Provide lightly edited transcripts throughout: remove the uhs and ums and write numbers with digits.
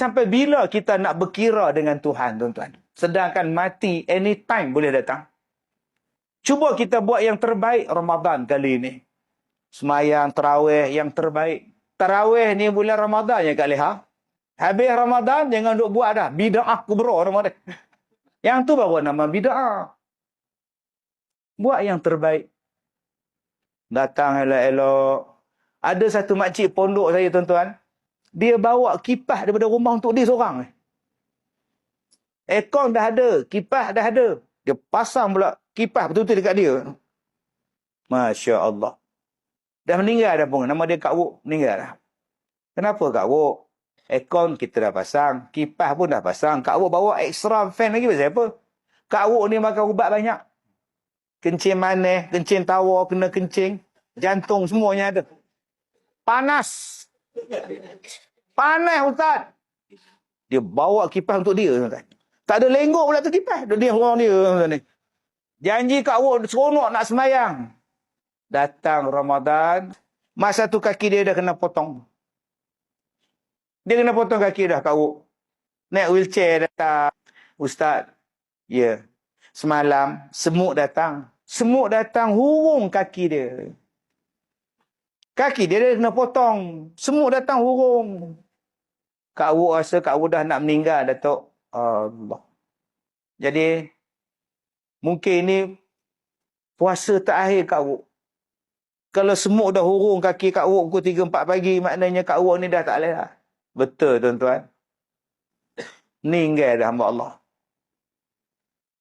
Sampai bila kita nak berkira dengan Tuhan, tuan-tuan? Sedangkan mati anytime boleh datang. Cuba kita buat yang terbaik Ramadan kali ini. Semayang tarawih yang terbaik. Tarawih ni bulan Ramadan ya Kak Leha. Habis Ramadan jangan duk buat dah. Bida'ah kubra Ramadan. Yang tu baru nama bida'ah. Buat yang terbaik. Datang elok-elok. Ada satu makcik pondok saya tuan-tuan. Dia bawa kipas daripada rumah untuk dia seorang. Aircon dah ada. Kipas dah ada. Dia pasang pula kipas betul-betul dekat dia. Masya Allah. Dah meninggal dah pun. Nama dia Kak Wuk. Meninggal dah. Kenapa Kak Wuk? Aircon kita dah pasang. Kipas pun dah pasang. Kak Wuk bawa extra fan lagi. Pasal apa? Kak Wuk ni makan ubat banyak. Kencing manis. Kencing tawar. Kena kencing. Jantung semuanya ada. Panas. Panas Ustaz. Dia bawa kipas untuk dia. Ustaz. Tak ada lenggok pula tu kipas. Dia orang dia. Ustaz. Janji Kak Wuk seronok nak semayang. Datang Ramadan. Masa tu kaki dia dah kena potong. Dia kena potong kaki dah Kak Wuk. Naik wheelchair datang. Ustaz. Ya. Semalam semut datang. Semut datang hurung kaki dia. Kaki dia dah kena potong. Semut datang hurung. Kak Wuk rasa Kak Wuk dah nak meninggal, Datuk. Allah. Jadi, mungkin ini puasa terakhir Kak Wuk. Kalau semut dah hurung kaki Kak Wuk pukul 3-4 pagi, maknanya Kak Wuk ni dah tak boleh lah. Betul tuan-tuan. Meninggal dah hamba Allah.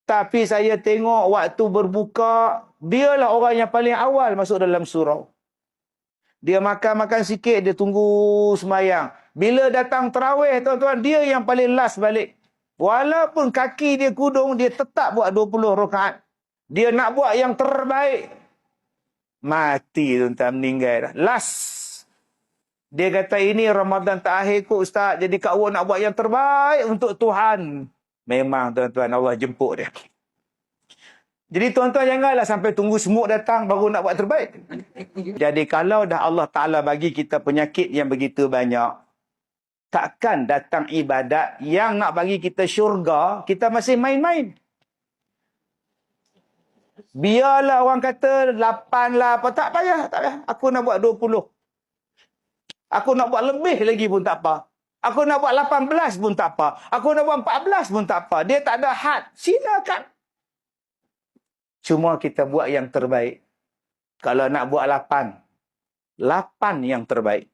Tapi saya tengok waktu berbuka, dialah orang yang paling awal masuk dalam surau. Dia makan-makan sikit, dia tunggu semayang. Bila datang tarawih, tuan-tuan, dia yang paling last balik. Walaupun kaki dia kudung, dia tetap buat 20 rakaat. Dia nak buat yang terbaik. Mati, tuan-tuan, meninggal dah. Last. Dia kata, ini Ramadan terakhir kot, Ustaz. Jadi Kak Wuk nak buat yang terbaik untuk Tuhan. Memang, tuan-tuan, Allah jemput dia. Jadi tuan-tuan janganlah sampai tunggu semut datang baru nak buat terbaik. Jadi kalau dah Allah Ta'ala bagi kita penyakit yang begitu banyak, takkan datang ibadat yang nak bagi kita syurga, kita masih main-main. Biarlah orang kata 8 lah apa, tak payah, tak payah. Aku nak buat 20. Aku nak buat lebih lagi pun tak apa. Aku nak buat 18 pun tak apa. Aku nak buat 14 pun tak apa. Dia tak ada had. Silakan. Cuma kita buat yang terbaik. Kalau nak buat 8 yang terbaik.